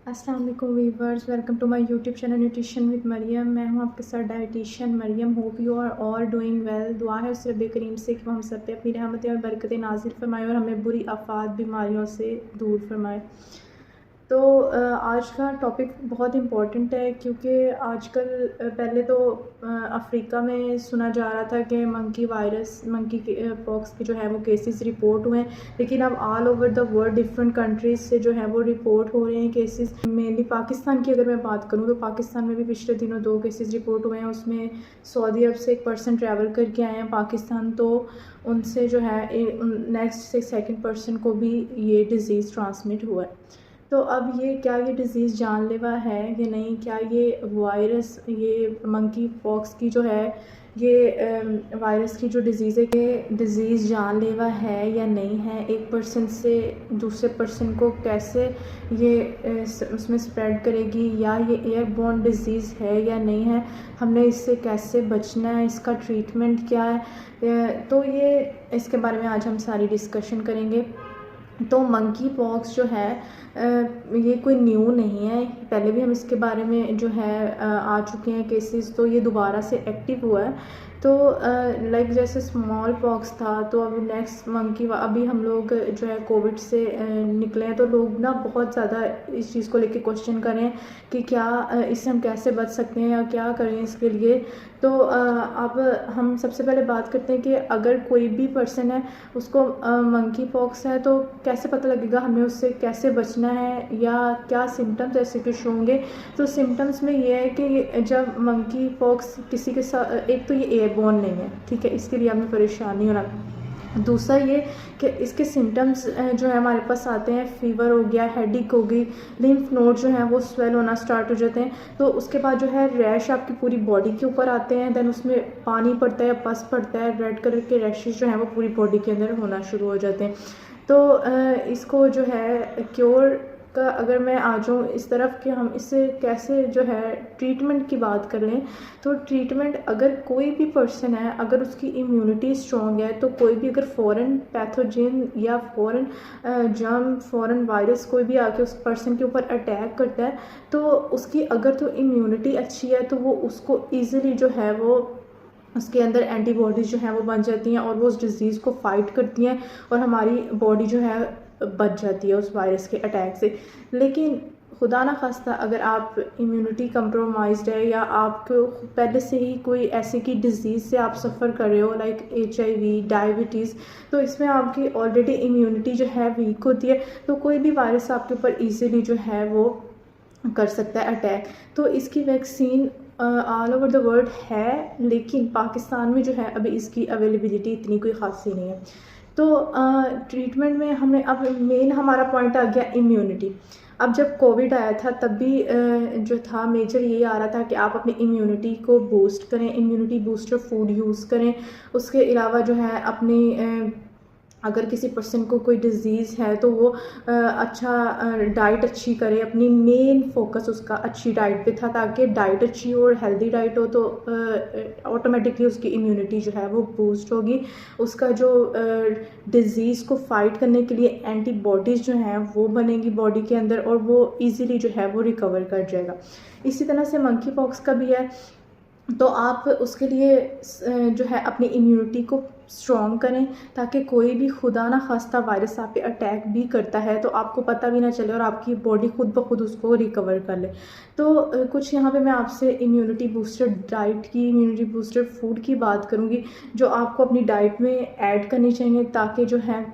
अस्सलाम वालेकुम viewers, welcome to my YouTube channel nutrition with Mariam. मैं हूं आपके साथ dietitian Mariam. Hope you are all doing well. दुआ है उस रब करीम से कि हम सब पे अपनी रहमतें और बरकतें नाजिल फरमाए और हमें बुरी आफात बीमारियों से दूर फरमाए। तो आज का टॉपिक बहुत इम्पॉर्टेंट है क्योंकि आजकल पहले तो अफ्रीका में सुना जा रहा था कि मंकी पॉक्स के जो है वो केसेस रिपोर्ट हुए हैं, लेकिन अब all over the world different countries से जो है वो रिपोर्ट हो रहे हैं केसेस। मेनली पाकिस्तान की अगर मैं बात करूँ तो पाकिस्तान में भी पिछले दिनों 2 केसेस रिपोर्ट हुए हैं। उसमें सऊदी अरब से एक पर्सन ट्रैवल करके आए हैं पाकिस्तान, तो उनसे जो है नेक्स्ट से सेकेंड पर्सन को भी ये डिज़ीज़ ट्रांसमिट हुआ है। तो अब ये डिज़ीज़ जानलेवा है कि नहीं, क्या ये वायरस, ये मंकी पॉक्स की जो है ये वायरस की जो डिज़ीज़ है, ये डिज़ीज़ जानलेवा है या नहीं है, एक पर्सन से दूसरे पर्सन को कैसे ये उसमें स्प्रेड करेगी, या ये एयरबोर्न डिज़ीज़ है या नहीं है, हमने इससे कैसे बचना है, इसका ट्रीटमेंट क्या है। तो ये इसके बारे में आज हम सारी डिस्कशन करेंगे। तो मंकी पॉक्स जो है ये कोई न्यू नहीं है, पहले भी हम इसके बारे में जो है आ चुके हैं केसेस, तो ये दोबारा से एक्टिव हुआ है। तो लाइक जैसे स्मॉल पॉक्स था, तो अब नेक्स्ट मंकी, अभी हम लोग जो है कोविड से निकले हैं, तो लोग ना बहुत ज़्यादा इस चीज़ को लेके क्वेश्चन करें कि क्या इससे हम कैसे बच सकते हैं या क्या करें इसके लिए। तो अब हम सबसे पहले बात करते हैं कि अगर कोई भी पर्सन है उसको मंकी पॉक्स है, तो कैसे पता लगेगा हमें उससे कैसे बचना है या क्या सिम्टम्स ऐसे कुछ होंगे। तो सिम्टम्स में ये है कि जब मंकी पॉक्स किसी के साथ, एक तो ये एयरबोर्न नहीं है, ठीक है, इसके लिए हमें परेशान नहीं होना। दूसरा ये कि इसके सिम्टम्स जो है हमारे पास आते हैं, फ़ीवर हो गया, हेडेक हो गई, लिम्फ नोड जो हैं वो स्वेल होना स्टार्ट हो जाते हैं। तो उसके बाद जो है रैश आपकी पूरी बॉडी के ऊपर आते हैं, दैन उसमें पानी पड़ता है, पस पड़ता है, रेड कलर के रैशेज़ जो हैं वो पूरी बॉडी के अंदर होना शुरू हो जाते हैं। तो इसको जो है क्योर का अगर मैं आ जाऊँ इस तरफ कि हम इससे कैसे जो है ट्रीटमेंट की बात कर लें, तो ट्रीटमेंट, अगर कोई भी पर्सन है, अगर उसकी इम्यूनिटी स्ट्रॉन्ग है, तो कोई भी अगर फ़ॉरेन पैथोजन या फ़ॉरेन जर्म, फ़ॉरेन वायरस कोई भी आके उस पर्सन के ऊपर अटैक करता है, तो उसकी अगर तो इम्यूनिटी अच्छी है तो वो उसको ईज़िली जो है वो उसके अंदर एंटीबॉडीज़ जो हैं वो बन जाती हैं और वो उस डिज़ीज़ को फ़ाइट करती हैं और हमारी बॉडी जो है बच जाती है उस वायरस के अटैक से। लेकिन खुदा ना खास्ता अगर आप इम्यूनिटी कंप्रोमाइज़्ड है या आपको पहले से ही कोई ऐसी की डिज़ीज़ से आप सफ़र कर रहे हो, लाइक HIV, डायबिटीज़, तो इसमें आपकी ऑलरेडी इम्यूनिटी जो है वीक होती है, तो कोई भी वायरस आपके ऊपर ईज़िली जो है वो कर सकता है अटैक। तो इसकी vaccine all over the world है, लेकिन पाकिस्तान में जो है अभी इसकी अवेलेबिलिटी इतनी कोई ख़ासी नहीं है। तो ट्रीटमेंट में हमने, अब मेन हमारा पॉइंट आ गया इम्यूनिटी। अब जब कोविड आया था तब भी जो था मेजर यही आ रहा था कि आप अपनी इम्यूनिटी को बूस्ट करें, इम्यूनिटी बूस्टर फूड यूज़ करें। उसके अलावा जो है अपनी अगर किसी पर्सन को कोई डिज़ीज़ है तो वो अच्छा डाइट अच्छी करे, अपनी मेन फोकस उसका अच्छी डाइट पे था, ताकि डाइट अच्छी हो और हेल्दी डाइट हो तो ऑटोमेटिकली उसकी इम्यूनिटी जो है वो बूस्ट होगी। उसका जो डिज़ीज़ को फ़ाइट करने के लिए एंटीबॉडीज़ जो हैं वो बनेंगी बॉडी के अंदर और वो ईज़िली जो है वो रिकवर कर जाएगा। इसी तरह से मंकी पॉक्स का भी है, तो आप उसके लिए जो है अपनी इम्यूनिटी को स्ट्रॉन्ग करें, ताकि कोई भी खुदा ना खास्ता वायरस आप पे अटैक भी करता है तो आपको पता भी ना चले और आपकी बॉडी खुद ब खुद उसको रिकवर कर ले। तो कुछ यहाँ पे मैं आपसे इम्यूनिटी बूस्टर डाइट की, इम्यूनिटी बूस्टर फूड की बात करूँगी जो आपको अपनी डाइट में ऐड करनी चाहिए, ताकि जो है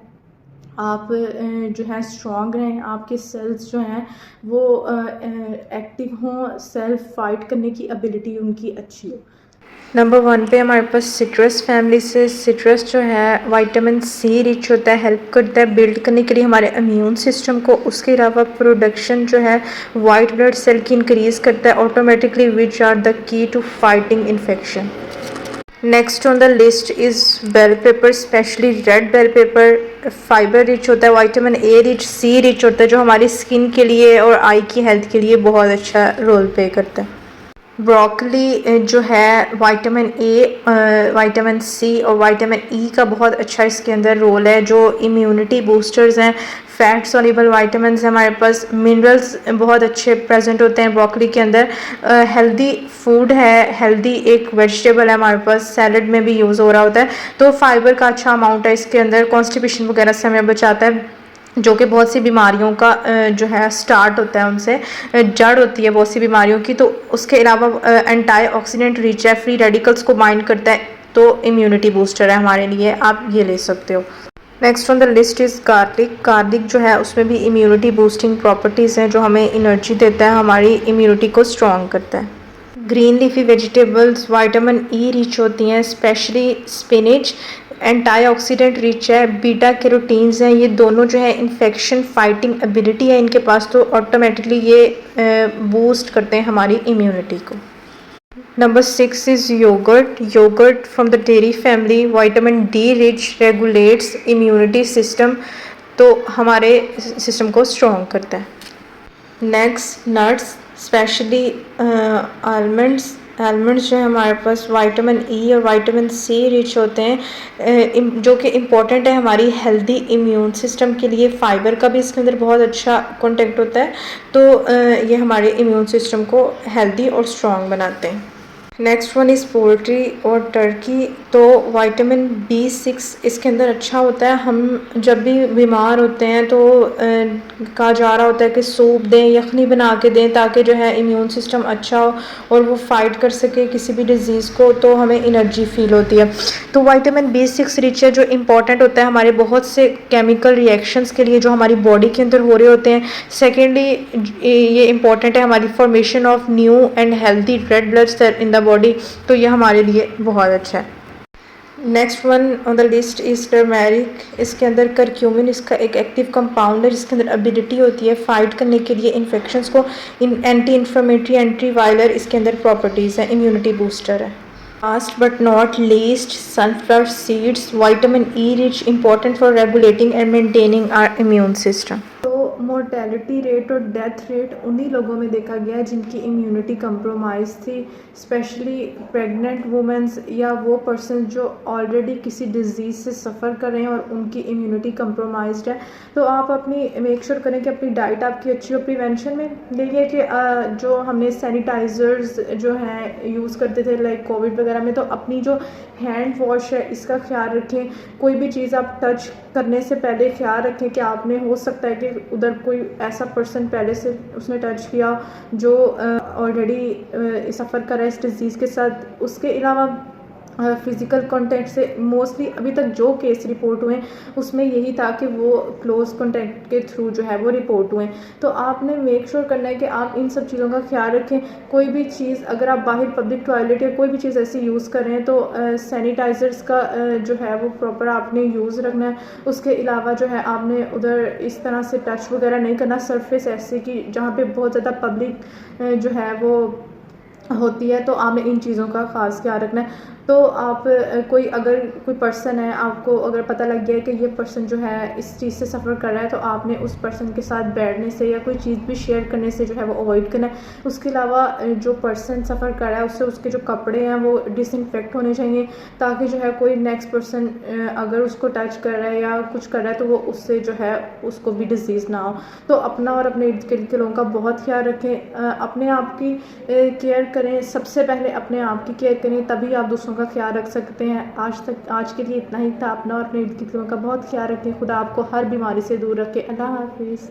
आप जो है स्ट्रॉन्ग रहें, आपके सेल्स जो हैं वो एक्टिव हों, सेल्फ फाइट करने की एबिलिटी उनकी अच्छी हो। नंबर 1 पे हमारे पास सिट्रस फैमिली से, सिट्रस जो है विटामिन C रिच होता है, हेल्प करता है बिल्ड करने के लिए हमारे इम्यून सिस्टम को। उसके अलावा प्रोडक्शन जो है वाइट ब्लड सेल की इंक्रीज़ करता है automatically, which are the key to fighting infection. Next on the list is bell pepper, specially red bell pepper. Fibre rich होता है, vitamin A rich, C rich होता है, जो हमारी स्किन के लिए और आई की हेल्थ के लिए बहुत अच्छा रोल प्ले करता है। ब्रोकली जो है विटामिन ए, विटामिन सी और विटामिन ई का बहुत अच्छा इसके अंदर रोल है, जो इम्यूनिटी बूस्टर्स हैं। फैट सॉल्युबल विटामिन्स हमारे पास, मिनरल्स बहुत अच्छे प्रेजेंट होते हैं ब्रोकली के अंदर। हेल्दी फूड है, हेल्दी एक वेजिटेबल है हमारे पास, सैलड में भी यूज़ हो रहा होता है। तो फाइबर का अच्छा अमाउंट है इसके अंदर, कॉन्स्टिपेशन वगैरह से हमें बचाता है, जो कि बहुत सी बीमारियों का जो है स्टार्ट होता है, उनसे जड़ होती है बहुत सी बीमारियों की। तो उसके अलावा एंटीऑक्सीडेंट रिच है, फ्री रेडिकल्स को बाइंड करता है, तो इम्यूनिटी बूस्टर है हमारे लिए, आप ये ले सकते हो। Next on the list is garlic. Garlic जो है उसमें भी इम्यूनिटी बूस्टिंग प्रॉपर्टीज़ हैं, जो हमें एनर्जी देता है, हमारी इम्यूनिटी को स्ट्रॉन्ग करता है। Green leafy vegetables vitamin E rich होती हैं, स्पेशली स्पिनच एंटीऑक्सीडेंट रिच है, बीटा कैरोटीन्स हैं, ये दोनों जो है इन्फेक्शन फाइटिंग एबिलिटी है इनके पास, तो ऑटोमेटिकली ये बूस्ट करते हैं हमारी इम्यूनिटी को। Number 6 is yoghurt. Yoghurt from the dairy family, vitamin D rich, regulates immunity system, तो हमारे सिस्टम को स्ट्रॉन्ग करता है। Next nuts, specially almonds. Almonds जो है हमारे पास विटामिन ई और विटामिन सी रिच होते हैं, जो कि इम्पॉर्टेंट है हमारी हेल्दी इम्यून सिस्टम के लिए। फाइबर का भी इसके अंदर बहुत अच्छा कंटेंट होता है, तो ये हमारे इम्यून सिस्टम को हेल्दी और स्ट्रॉन्ग बनाते हैं। नेक्स्ट वन इज़ पोल्ट्री और टर्की। तो विटामिन B6 इसके अंदर अच्छा होता है। हम जब भी बीमार होते हैं तो कहा जा रहा होता है कि सूप दें, यखनी बना के दें, ताकि जो है इम्यून सिस्टम अच्छा हो और वो फाइट कर सके किसी भी डिज़ीज़ को, तो हमें एनर्जी फील होती है। तो विटामिन B6 रिच है, जो इम्पॉर्टेंट होता है हमारे बहुत से केमिकल रिएक्शंस के लिए जो हमारी बॉडी के अंदर हो रहे होते हैं। सेकेंडली ये इम्पॉर्टेंट है हमारी formation of new and healthy red blood cell in the body, तो ये हमारे लिए बहुत अच्छा है। Next one on the list is turmeric. इसके अंदर करक्यूमिन इसका एक एक्टिव कंपाउंड है, जिसके अंदर एबिलिटी होती है फाइट करने के लिए इन्फेक्शंस को, एंटी इन्फ्लेमेटरी, एंटी वायरल इसके अंदर प्रॉपर्टीज़ हैं, इम्यूनिटी बूस्टर है। Last but not least, sunflower seeds, vitamin E rich, important for regulating and maintaining our immune system. Mortality rate और डेथ रेट उन्हीं लोगों में देखा गया है जिनकी इम्यूनिटी कंप्रोमाइज़ थी, स्पेशली प्रेग्नेंट वुमेंस या वो पर्सन जो ऑलरेडी किसी डिज़ीज़ से सफ़र कर रहे हैं और उनकी इम्यूनिटी कंप्रोमाइज्ड है। तो आप अपनी मेक श्योर करें कि अपनी डाइट आपकी अच्छी हो। प्रिवेंशन में देखिए कि जो हमने सैनिटाइज़र्स जो हैं यूज़ करते थे लाइक कोविड वगैरह में, तो अपनी जो हैंड वॉश है इसका ख्याल रखें। कोई भी चीज़ आप टच करने से पहले ख्याल रखें कि आपने, हो सकता है कि उधर कोई ऐसा पर्सन पहले से उसने टच किया जो ऑलरेडी सफ़र कर रहा है इस डिज़ीज़ के साथ। उसके अलावा फ़िज़िकल कॉन्टैक्ट से मोस्टली अभी तक जो केस रिपोर्ट हुए उसमें यही था कि वो क्लोज़ कॉन्टैक्ट के थ्रू जो है वो रिपोर्ट हुए। तो आपने मेक श्योर करना है कि आप इन सब चीज़ों का ख्याल रखें। कोई भी चीज़ अगर आप बाहर पब्लिक टॉयलेट या कोई भी चीज़ ऐसी यूज़ कर रहे हैं तो सैनिटाइज़र्स का जो है वो प्रॉपर आपने यूज़ रखना है। उसके अलावा जो है आपने उधर इस तरह से टच वगैरह नहीं करना सरफेस ऐसे कि जहाँ पे बहुत ज़्यादा पब्लिक जो है वो होती है, तो आपने इन चीज़ों का ख़ास ख्याल रखना है। तो आप कोई अगर कोई पर्सन है, आपको अगर पता लग गया है कि ये पर्सन जो है इस चीज़ से सफ़र कर रहा है, तो आपने उस पर्सन के साथ बैठने से या कोई चीज़ भी शेयर करने से जो है वो अवॉइड करना है। उसके अलावा जो पर्सन सफ़र कर रहा है उससे उसके जो कपड़े हैं वो डिसइंफेक्ट होने चाहिए, ताकि जो है कोई नेक्स्ट पर्सन अगर उसको टच कर रहा है या कुछ कर रहा है तो वो उससे जो है उसको भी डिज़ीज़ ना हो। तो अपना और अपने इर्द गिर्द के लोगों का बहुत ख्याल रखें। अपने आप की केयर करें, सबसे पहले अपने आप की केयर करें, तभी आप दूसरों का ख्याल रख सकते हैं। आज के लिए इतना ही था। अपना और अपने इर्द गिर्द का बहुत ख्याल रखें। खुदा आपको हर बीमारी से दूर रखे। अल्लाह हाफिज़।